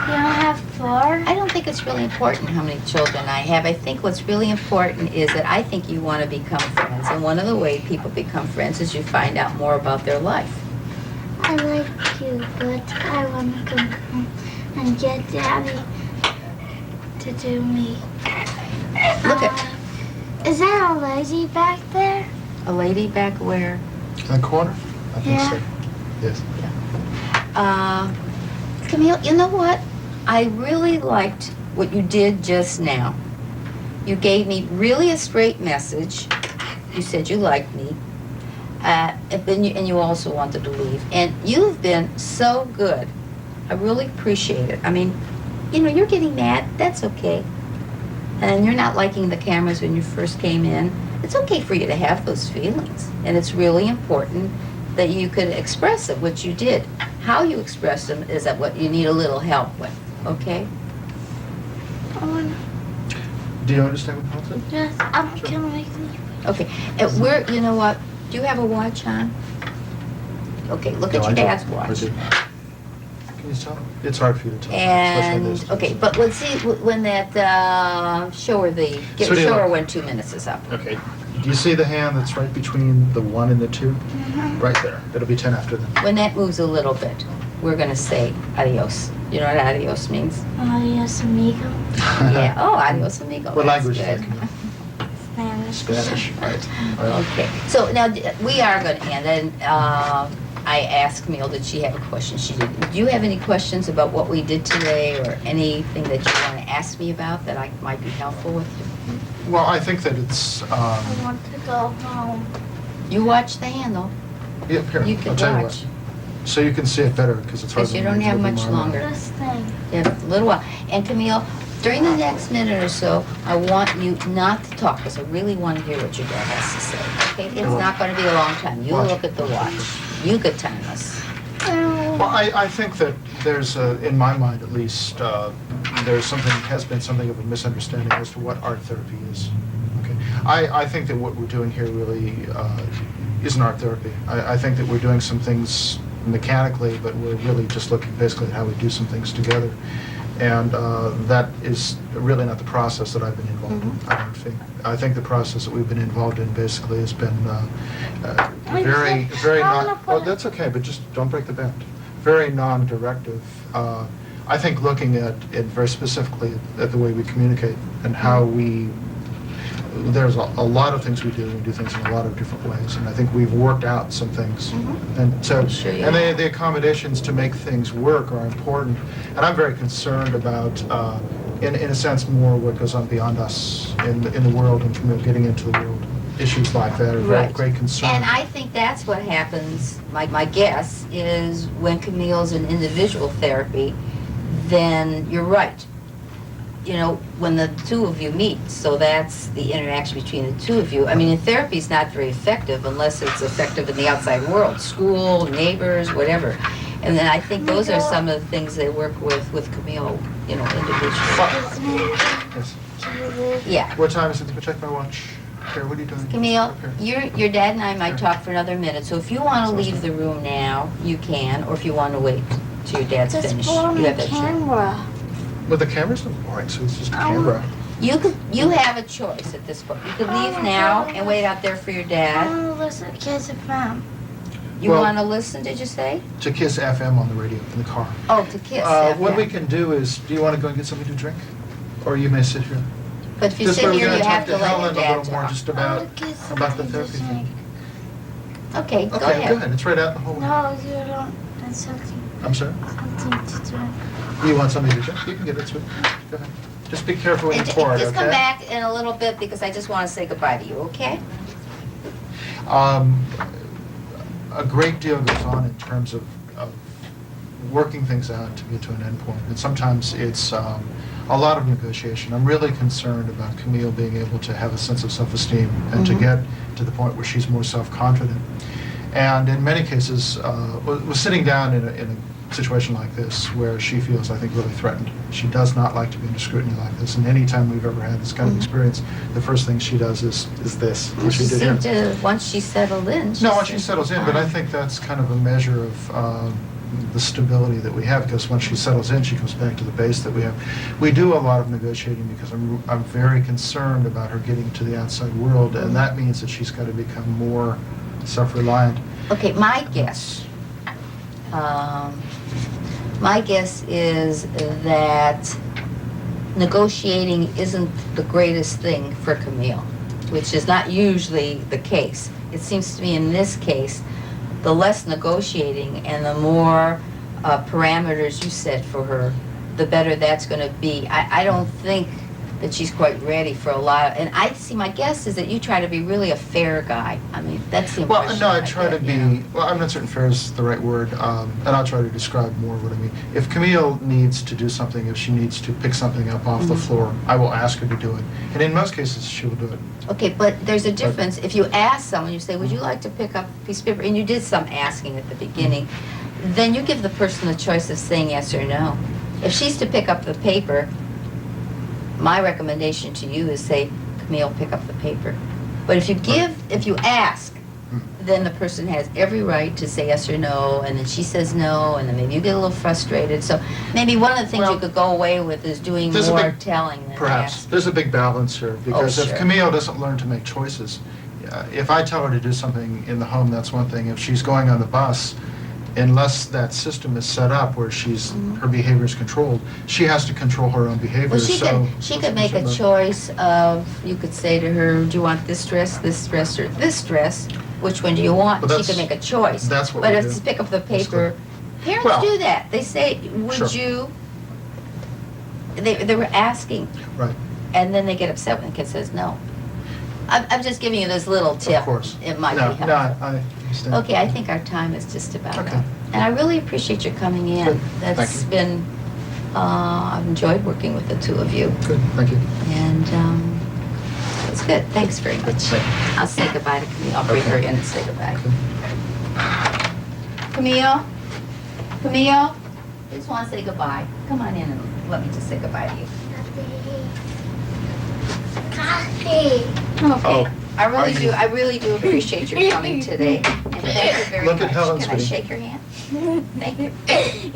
You don't have 4? I don't think it's really important how many children I have. I think what's really important is that I think you want to become friends. And one of the ways people become friends is you find out more about their life. I like you, but I want to come home and get Daddy to do me. Look at Is there a lady back there? a lady back where? In the corner? I think Yeah. so. Yes. Camille, you know what? I really liked what you did just now. You gave me really a straight message. You said you liked me. And you also wanted to leave. And you've been so good. I really appreciate it. I mean, you know, you're getting mad. That's okay. And you're not liking the cameras when you first came in. It's okay for you to have those feelings. And it's really important that you could express it, which you did. How you express them is that what you need a little help with, okay? Do you understand what Helen said? Yes, I'm gonna make me. Okay, and you know what, do you have a watch on? Okay, look No, at I your don't. dad's I watch. do. Can you tell? It's hard for you to tell. especially And, those days. okay, but let's see, when that, show her So do you show her like- when 2 minutes is up. Okay. Do you see the hand that's right between the 1 and the 2? Mm-hmm. Right there. It'll be 10 after that. When that moves a little bit, we're gonna say adios. You know what adios means? Adios, amigo. Yeah, oh, adios amigo. What That's language is good. that? Spanish. Spanish. Right. Right. Okay, so now we are going to end, and I asked Camille, did she have a question? She did. Do you have any questions about what we did today, or anything that you want to ask me about that I might be helpful with? Well, I think that it's, I want to go home. You watch the handle. yeah, here, You I'll can tell you watch. what. So you can see it better, because it's hard Because to you don't have much longer. This thing. You have a little while. And Camille, during the next minute or so, I want you not to talk, because I really want to hear what your dad has to say. Okay? It's not going to be a long time. You Watch. look at the watch. You could time us. Well, I think that there's, in my mind at least, has been something of a misunderstanding as to what art therapy is. Okay, I think that what we're doing here really isn't art therapy. I think that we're doing some things mechanically, but we're really just looking basically at how we do some things together. And that is really not the process that I've been involved in, I don't think. I think the process that we've been involved in basically has been very non... Oh, that's okay, but just don't break the bend. Very non-directive. I think looking at it very specifically at the way we communicate and how we... There's a lot of things we do things in a lot of different ways, and I think we've worked out some things. And so, Sure you and have. the accommodations to make things work are important. And I'm very concerned about, in a sense, more what goes on beyond us in the world and getting into the world. Issues like that are very Right. great concern. And I think that's what happens, my guess, is when Camille's in individual therapy, then you're right. You know, when the two of you meet, so that's the interaction between the two of you. I mean, in therapy is not very effective unless it's effective in the outside world, school, neighbors, whatever. And then I think those are some of the things they work with Camille, you know, individually. Yes. Yeah. What time is it? Let me check my watch. Here, what are you doing? Camille, Up here. your dad and I might talk for another minute, so if you want to leave the room now, you can, or if you want to wait till your dad's Just finished, put on you the have that choice. camera. Well, the camera's not boring, so it's just a camera. You have a choice at this point. You could leave now and wait out there for your I dad. want to listen to Kids FM. You Well- want to listen, did you say? To Kiss FM on the radio in the car. Oh, to Kiss. What FM. we can do is, do you want to go and get something to drink? Or you may sit here. But if you This sit way we're here, going you to have talk to to let your Helen a dad little more talk. just I about want to get about the something to therapy drink. thing. Okay, go Okay, ahead. go ahead. It's right out in the hallway. No, you don't. That's something I'm sorry? to drink. You want something to drink? You can get it, sweet. Go ahead. Just be careful when you And pour it, just come okay? back in a little bit because I just want to say goodbye to you, okay? A great deal goes on in terms of working things out to get to an end point. And sometimes it's a lot of negotiation. I'm really concerned about Camille being able to have a sense of self-esteem and to Mhm. get to the point where she's more self-confident. And in many cases, was sitting down in a situation like this where she feels, I think, really threatened. She does not like to be under scrutiny like this. And any time we've ever had this kind of Mhm. experience, the first thing she does is this, Well, what she she did here. seemed to, once she settled in. No, once she seemed settles in, but I fine. think that's kind of a measure of the stability that we have, because once she settles in, she comes back to the base that we have. We do a lot of negotiating because I'm very concerned about her getting to the outside world, and that means that she's got to become more self-reliant. Okay, my guess is that negotiating isn't the greatest thing for Camille, which is not usually the case. It seems to me in this case, the less negotiating and the more parameters you set for her, the better that's going to be. I don't think that she's quite ready for a lot of, and I see, my guess is that you try to be really a fair guy. I mean, that's the Well, impression no, I get, try to you know. be, well, I'm not certain fair is the right word, and I'll try to describe more what I mean. If Camille needs to do something, if she needs to pick something up off the Mhm. floor, I will ask her to do it. And in most cases, she will do it. Okay, but there's a difference. If you ask someone, you say, would you like to pick up a piece of paper? And you did some asking at the beginning. Then you give the person the choice of saying yes or no. If she's to pick up the paper, my recommendation to you is say, Camille, pick up the paper. But if you ask, then the person has every right to say yes or no, and then she says no, and then maybe you get a little frustrated. So maybe one of the things you Well, could go away with is doing there's a more big- telling than Perhaps. asking. There's a big balance here, because if sure. Camille doesn't learn to make choices, if I tell her to do something in the home, that's one thing. If she's going on the bus, unless that system is set up where her behavior is controlled, she has to control her own behavior. Well, So she could make a choice of, you could say to her, do you want this dress, or this dress? Which one do you want? Well, She that's- could make a choice. that's what But we if do. you pick up the That's paper, parents Well, do that. They say, would sure. you, they were asking, Right, and then they get upset when the kid says no. I'm just giving you this little tip. of course. It might No, be helpful. No, I understand. Okay, I think our time is just about Okay. up. And I really appreciate your coming in. Good. That's Thank you. been, I've enjoyed working with the two of you. Good, thank you. And it's good. Thanks very much. Thank you. I'll say goodbye to Camille. I'll bring Okay. her in and say goodbye. Okay. Camille? Camille? I just want to say goodbye. Come on in and let me just say goodbye to you. Coffee. Okay. Oh, I you- really do appreciate your coming today. And thank you very Look much. at Helen's Can I face. shake your hand? Thank you.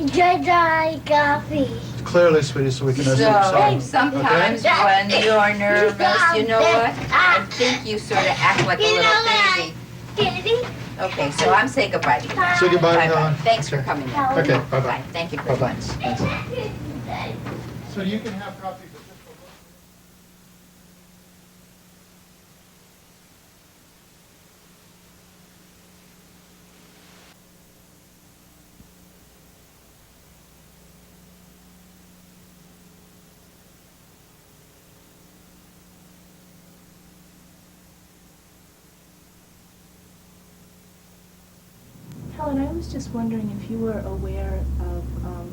Jedi coffee. Clearly, sweetie, so we can So, understand. sometimes when you're nervous, you know what? I think you sort of act like a little baby. Daddy. Okay, so I'm saying goodbye to you. Say goodbye, Bye-bye. Helen. Thanks for Okay. coming in. Okay, bye-bye. Bye. Thank you very Bye-bye. much. So you can have coffee, but just for Helen, I was just wondering if you were aware of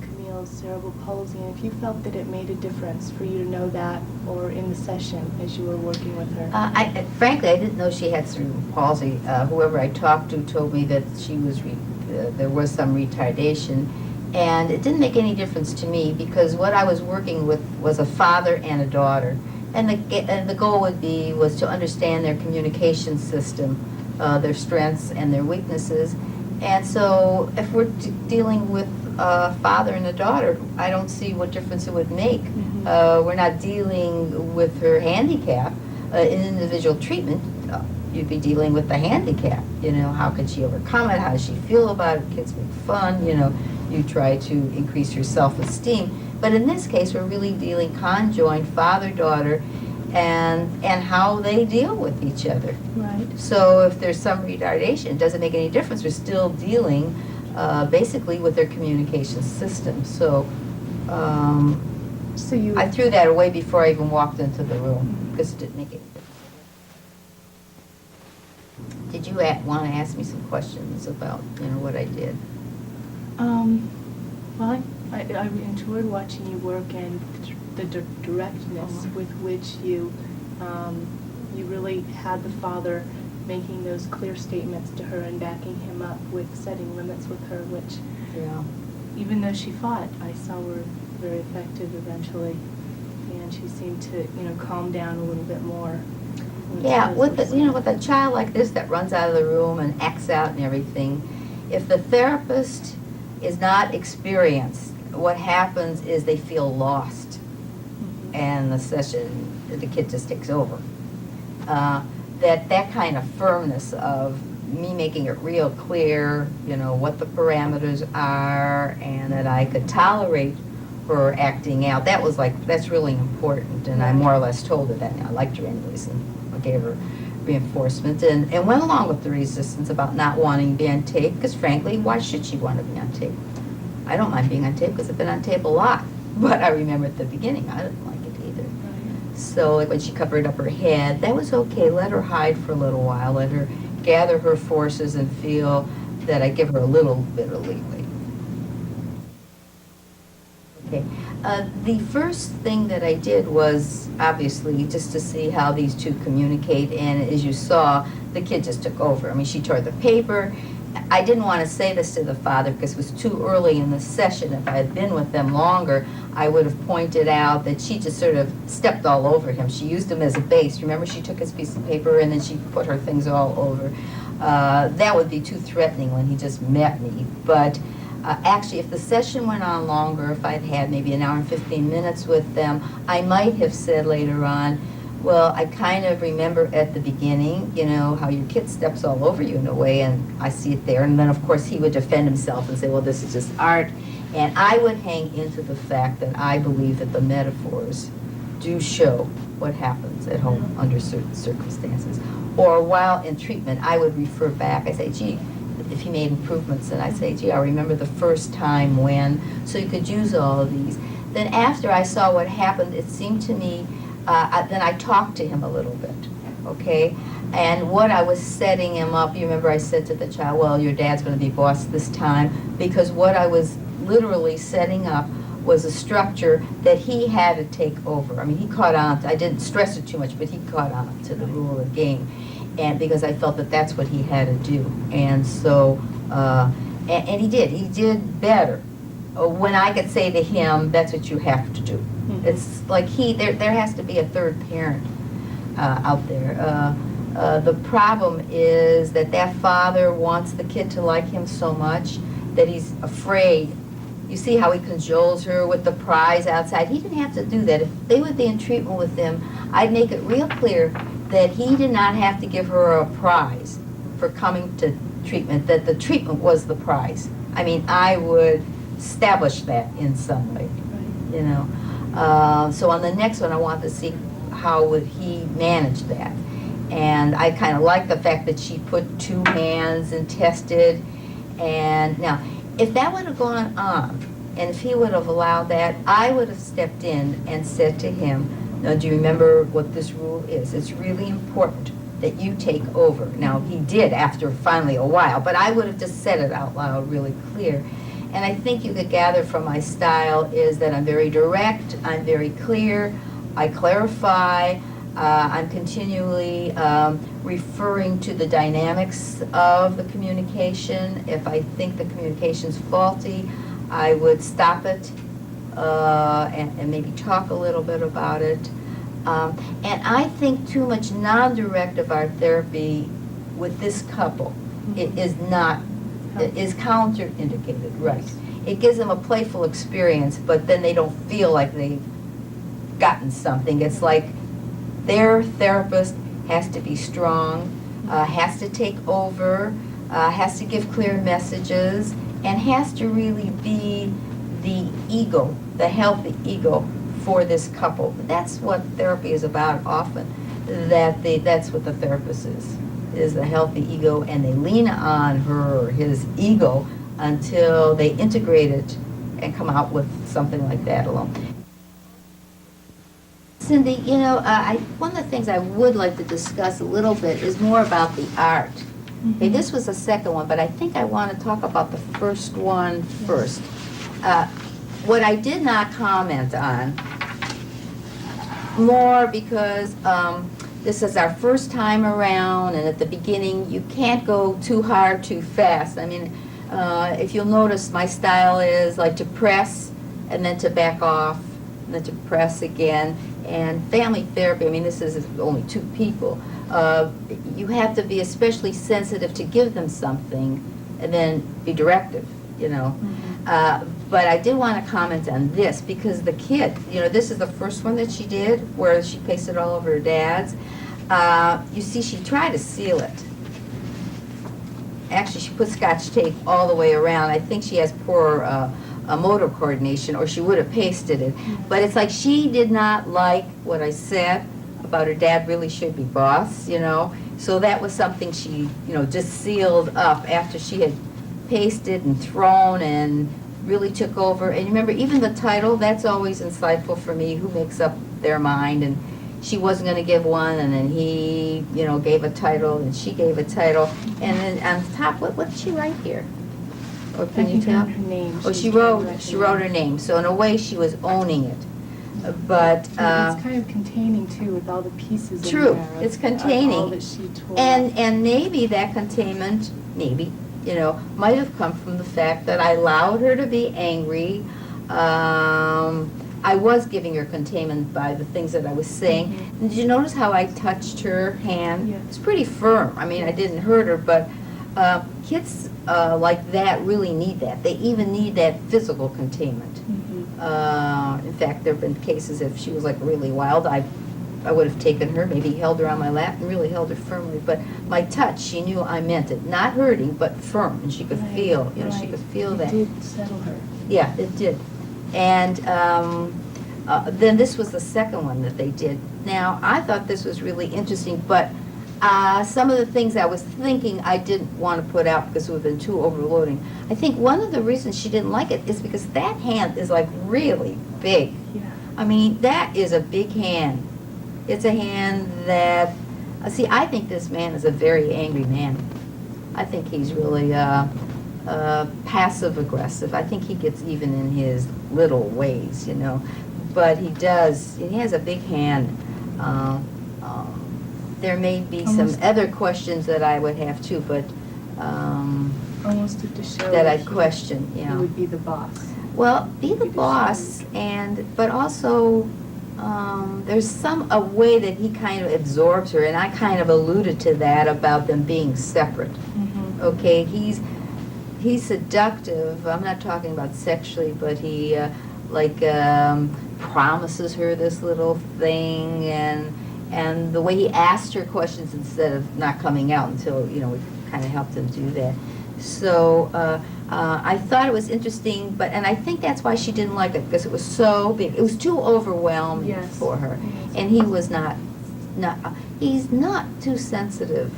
Camille's cerebral palsy and if you felt that it made a difference for you to know that or in the session as you were working with her. Frankly, I didn't know she had cerebral palsy. Whoever I talked to told me that she was there was some retardation. And it didn't make any difference to me because what I was working with was a father and a daughter. And the goal was to understand their communication system, their strengths and their weaknesses. And so if we're dealing with a father and a daughter, I don't see what difference it would make. We're not dealing with her handicap. In individual treatment, you'd be dealing with the handicap. You know, how could she overcome it? How does she feel about it? Kids make fun, you know. You try to increase your self-esteem. But in this case, we're really dealing conjoined father-daughter and how they deal with each other. Right. So if there's some retardation, it doesn't make any difference. We're still dealing basically with their communication system. So So you. I threw that away before I even walked into the room because it didn't make any difference. Did you want to ask me some questions about, you know, what I did? Well, I enjoyed watching you work and the directness with which you really had the father making those clear statements to her and backing him up with setting limits with her, which, Yeah. even though she fought, I saw were very effective eventually, and she seemed to, you know, calm down a little bit more. Yeah, with a child like this that runs out of the room and acts out and everything, if the therapist is not experienced, what happens is they feel lost, and the kid just takes over. That kind of firmness of me making it real clear, you know, what the parameters are, and that I could tolerate her acting out. That's really important, and I more or less told her that. I liked her anyways, and I gave her reinforcement, and went along with the resistance about not wanting to be on tape, because frankly, why should she want to be on tape? I don't mind being on tape because I've been on tape a lot, but I remember at the beginning, I didn't like it either. So like when she covered up her head, that was okay. Let her hide for a little while. Let her gather her forces and feel that I give her a little bit of leeway. Okay. The first thing that I did was obviously just to see how these two communicate, and as you saw, the kid just took over. I mean, she tore the paper. I didn't want to say this to the father because it was too early in the session. If I had been with them longer, I would have pointed out that she just sort of stepped all over him. She used him as a base. Remember, she took his piece of paper and then she put her things all over. That would be too threatening when he just met me. But actually, if the session went on longer, if I'd had maybe an hour and 15 minutes with them, I might have said later on, well, I kind of remember at the beginning, you know, how your kid steps all over you in a way, and I see it there. And then, of course, he would defend himself and say, well, this is just art. And I would hang into the fact that I believe that the metaphors do show what happens at home under certain circumstances. Or while in treatment, I would refer back. I say, gee, if he made improvements, and I say, gee, I remember the first time when, so you could use all of these. Then after I saw what happened, it seemed to me, then I talked to him a little bit, okay? And what I was setting him up, you remember I said to the child, well, your dad's going to be boss this time, because what I was literally setting up was a structure that he had to take over. I mean, he caught on, I didn't stress it too much, but he caught on to the rule of the game. And because I felt that that's what he had to do. And so, and he did better. When I could say to him, that's what you have to do. It's like there has to be a third parent out there. The problem is that father wants the kid to like him so much that he's afraid. You see how he cajoles her with the prize outside? He didn't have to do that. If they would be in treatment with him, I'd make it real clear that he did not have to give her a prize for coming to treatment, that the treatment was the prize. I mean, I would establish that in some way, you know. So on the next one, I want to see how would he manage that. And I kind of like the fact that she put 2 hands and tested. And now, if that would have gone on, and if he would have allowed that, I would have stepped in and said to him, now, do you remember what this rule is? It's really important that you take over. Now, he did after finally a while, but I would have just said it out loud really clear. And I think you could gather from my style is that I'm very direct, I'm very clear, I clarify, I'm continually referring to the dynamics of the communication. If I think the communication's faulty, I would stop it and maybe talk a little bit about it. And I think too much non-directive art therapy with this couple it is not, it is counterindicated, right. It gives them a playful experience, but then they don't feel like they've gotten something. It's like their therapist has to be strong, has to take over, has to give clear messages, and has to really be the ego, the healthy ego for this couple. That's what therapy is about often, that's what the therapist is the healthy ego, and they lean on her or his ego until they integrate it and come out with something like that alone. Cindy, you know, one of the things I would like to discuss a little bit is more about the art. Okay, this was the second one, but I think I want to talk about the first one first. What I did not comment on, more because this is our first time around, and at the beginning, you can't go too hard, too fast. I mean, if you'll notice, my style is like to press, and then to back off, and then to press again. And family therapy, I mean, this is only two people. You have to be especially sensitive to give them something, and then be directive, you know. But I did want to comment on this, because the kid, you know, this is the first one that she did, where she pasted all over her dad's. You see, she tried to seal it. Actually, she put Scotch tape all the way around. I think she has poor motor coordination, or she would have pasted it. But it's like she did not like what I said about her dad really should be boss, you know. So that was something she, you know, just sealed up after she had pasted and thrown and really took over. And remember, even the title, that's always insightful for me, who makes up their mind. And she wasn't going to give one, and then he, you know, gave a title, and she gave a title. And then on top, what did she write here? Or can you tell? Her name. Oh, she wrote her name. So in a way, she was owning it. But it's kind of containing too, with all the pieces. True, in there it's of containing. all that she tore. And maybe that containment, maybe, you know, might have come from the fact that I allowed her to be angry. I was giving her containment by the things that I was saying. Did you notice how I touched her hand? Yes. It's pretty firm. I mean, I didn't hurt her, but kids like that really need that. They even need that physical containment. In fact, there have been cases if she was like really wild, I would have taken her, maybe held her on my lap and really held her firmly. But my touch, she knew I meant it. Not hurting, but firm, and she could feel, you know, she could feel that. It did settle her. Yeah, it did. And then this was the second one that they did. Now, I thought this was really interesting, but some of the things I was thinking I didn't want to put out because it would have been too overloading. I think one of the reasons she didn't like it is because that hand is like really big. Yeah. I mean, that is a big hand. It's a hand that, see, I think this man is a very angry man. I think he's really passive-aggressive. I think he gets even in his little ways, you know. But he has a big hand. There may be some other questions that I would have too, but Almost to show that I'd question, he yeah. would be the boss. Well, be the Be the boss, but also there's a way that he kind of absorbs her, and I kind of alluded to that about them being separate. Okay, he's seductive. I'm not talking about sexually, but he promises her this little thing, and the way he asked her questions instead of not coming out until, you know, we kind of helped him do that. So I thought it was interesting, and I think that's why she didn't like it, because it was so big. It was too overwhelming for her. And he was he's not too sensitive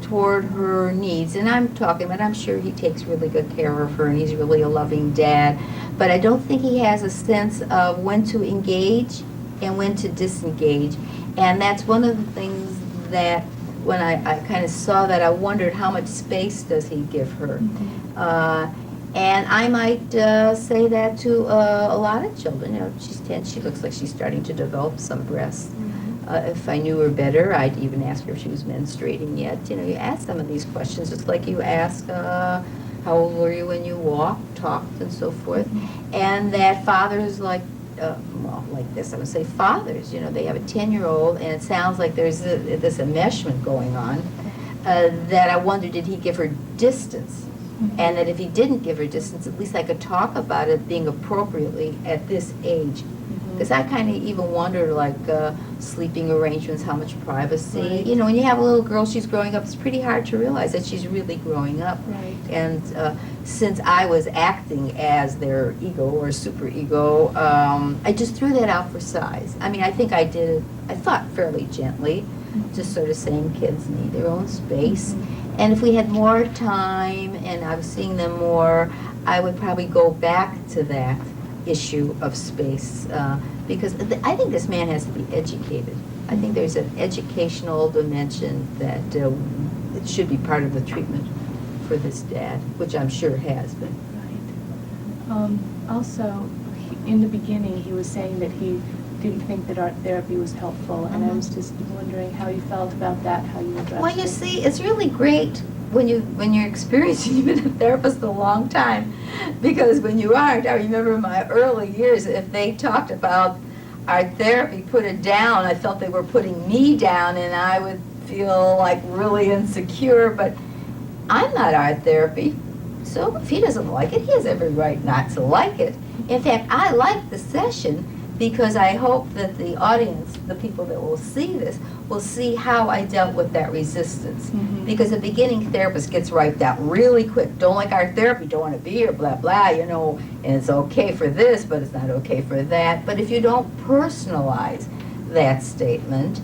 toward her needs. And I'm sure he takes really good care of her, and he's really a loving dad. But I don't think he has a sense of when to engage and when to disengage. And that's one of the things that when I kind of saw that, I wondered how much space does he give her. And I might say that to a lot of children. You know, she's 10, she looks like she's starting to develop some breasts. If I knew her better, I'd even ask her if she was menstruating yet. You know, you ask some of these questions, just like you ask, how old were you when you walked, talked, and so forth. And that fathers like, well, like this, I would say fathers, you know, they have a 10-year-old, and it sounds like there's this enmeshment going on, that I wonder, did he give her distance? And that if he didn't give her distance, at least I could talk about it being appropriately at this age. Because I kind of even wonder, like, sleeping arrangements, how much privacy. Right. You know, when you have a little girl, she's growing up, it's pretty hard to realize that she's really growing up. Right. And since I was acting as their ego or super ego, I just threw that out for size. I mean, I think I did it, I thought fairly gently, just sort of saying kids need their own space. And if we had more time and I was seeing them more, I would probably go back to that issue of space, because I think this man has to be educated. I think there's an educational dimension that it should be part of the treatment for this dad, which I'm sure has been. Right. Also, in the beginning, he was saying that he didn't think that art therapy was helpful, and I was just wondering how you felt about that, how you addressed it. Well, you see, it's really great when you're experienced, you've been a therapist a long time, because when you aren't, I remember in my early years, if they talked about art therapy, put it down, I felt they were putting me down, and I would feel like really insecure, but I'm not art therapy, so if he doesn't like it, he has every right not to like it. In fact, I like the session because I hope that the audience, the people that will see this, will see how I dealt with that resistance. Because a beginning therapist gets right down really quick. Don't like art therapy, don't want to be here, blah, blah, you know, and it's okay for this, but it's not okay for that. But if you don't personalize that statement,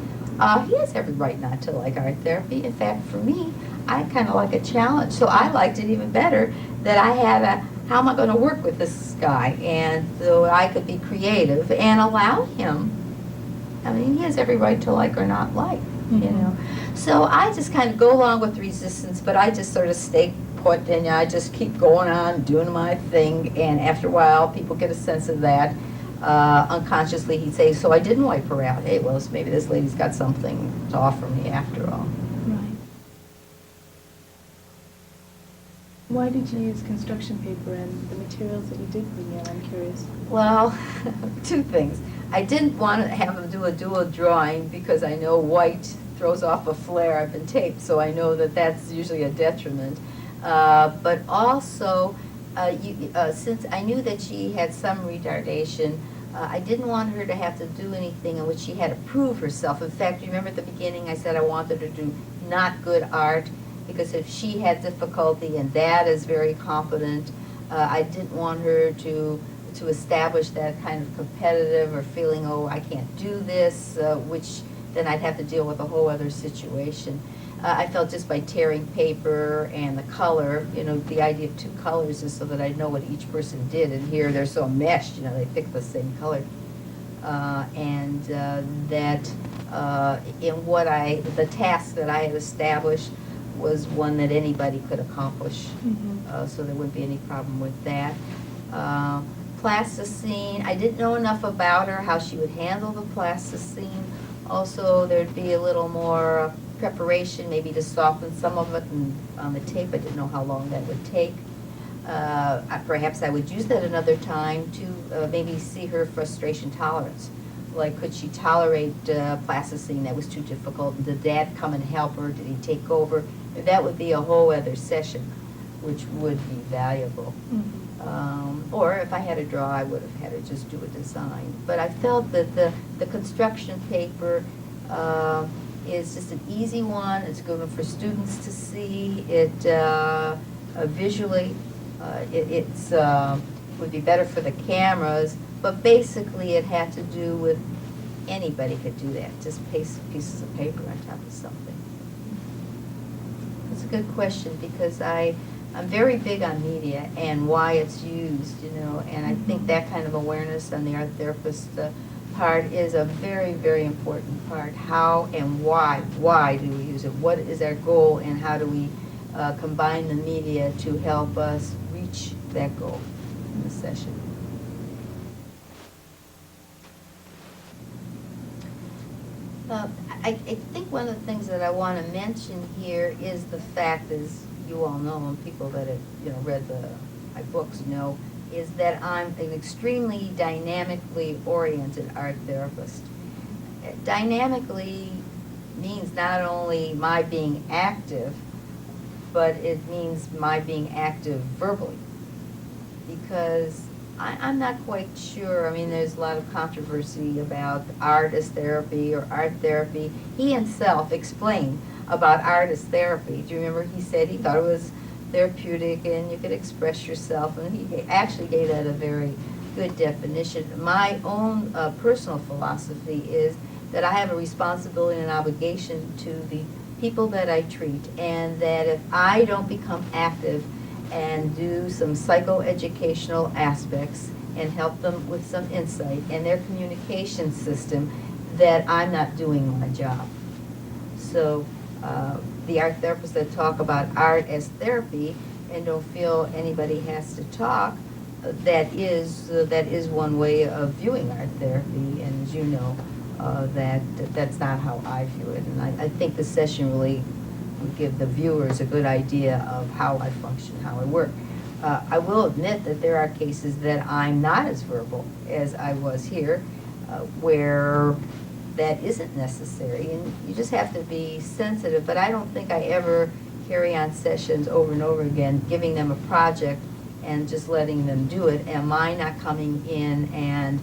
he has every right not to like art therapy. In fact, for me, I kind of like a challenge. So I liked it even better that I had a, how am I going to work with this guy? And so I could be creative and allow him. I mean, he has every right to like or not like, you know. So I just kind of go along with resistance, but I just sort of stay put and I just keep going on, doing my thing. And after a while, people get a sense of that. Unconsciously, he'd say, so I didn't wipe her out. Hey, well, maybe this lady's got something to offer me after all. Right. Why did you use construction paper and the materials that you did bring in? I'm curious. Well, two things. I didn't want to have him do a dual drawing because I know white throws off a flare. I've been taped, so I know that that's usually a detriment. But also, since I knew that she had some retardation, I didn't want her to have to do anything in which she had to prove herself. In fact, remember at the beginning I said I wanted her to do not good art, because if she had difficulty and Dad is very competent, I didn't want her to establish that kind of competitive or feeling, oh, I can't do this, which then I'd have to deal with a whole other situation. I felt just by tearing paper and the color, you know, the idea of two colors is so that I know what each person did, and here they're so meshed, you know, they pick the same color. And that in what the task that I had established was one that anybody could accomplish, so there wouldn't be any problem with that. Plasticine, I didn't know enough about her, how she would handle the plasticine. Also, there'd be a little more preparation, maybe to soften some of it, and on the tape, I didn't know how long that would take. Perhaps I would use that another time to maybe see her frustration tolerance. Like, could she tolerate plasticine that was too difficult? Did Dad come and help her? Did he take over? That would be a whole other session, which would be valuable. Or if I had to draw, I would have had to just do a design. But I felt that the construction paper is just an easy one. It's good for students to see. It visually, it's would be better for the cameras. But basically, it had to do with anybody could do that. Just paste pieces of paper on top of something. It's a good question because I'm very big on media and why it's used, you know, and I think that kind of awareness on the art therapist part is a very, very important part. How and why? Why do we use it? What is our goal, and how do we combine the media to help us reach that goal in the session? I think one of the things that I want to mention here is the fact, as you all know, and people that have, read my books know, is that I'm an extremely dynamically oriented art therapist. Dynamically means not only my being active, but it means my being active verbally. Because I'm not quite sure, I mean, there's a lot of controversy about artist therapy or art therapy. He himself explained about artist therapy. Do you remember he said he thought it was therapeutic and you could express yourself, and he actually gave that a very good definition. My own personal philosophy is that I have a responsibility and an obligation to the people that I treat, and that if I don't become active and do some psychoeducational aspects and help them with some insight in their communication system, that I'm not doing my job. So the art therapists that talk about art as therapy and don't feel anybody has to talk, that is one way of viewing art therapy, and as you know, that's not how I view it. And I think the session really would give the viewers a good idea of how I function, how I work. I will admit that there are cases that I'm not as verbal as I was here, where that isn't necessary, and you just have to be sensitive. But I don't think I ever carry on sessions over and over again, giving them a project and just letting them do it, and my not coming in and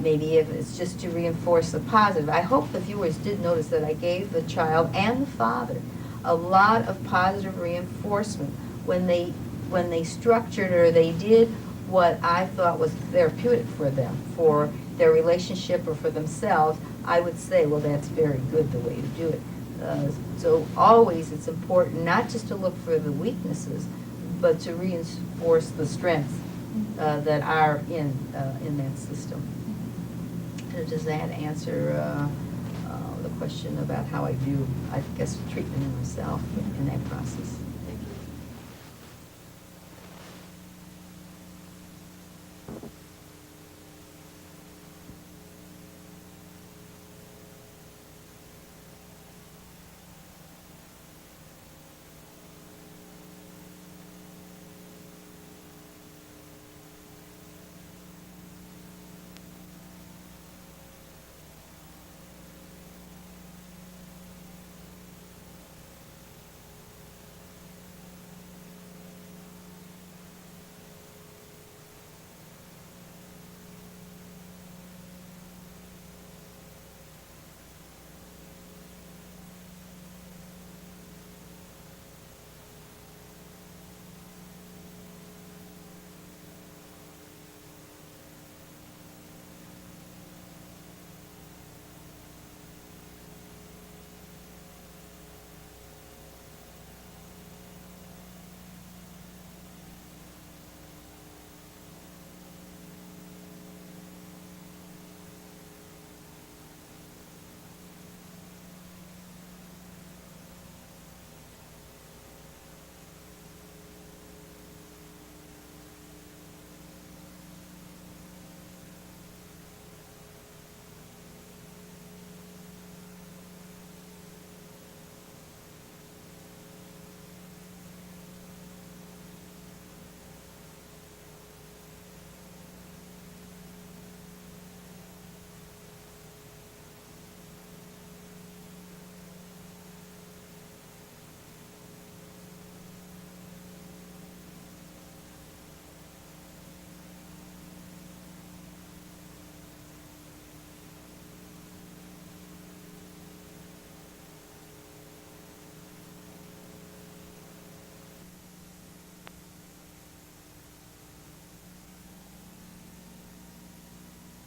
maybe if it's just to reinforce the positive. I hope the viewers did notice that I gave the child and the father a lot of positive reinforcement when they structured or they did what I thought was therapeutic for them, for their relationship or for themselves. I would say, well, that's very good the way to do it. So always it's important not just to look for the weaknesses, but to reinforce the strengths that are in that system. Does that answer the question about how I view, I guess, treatment in myself in that process?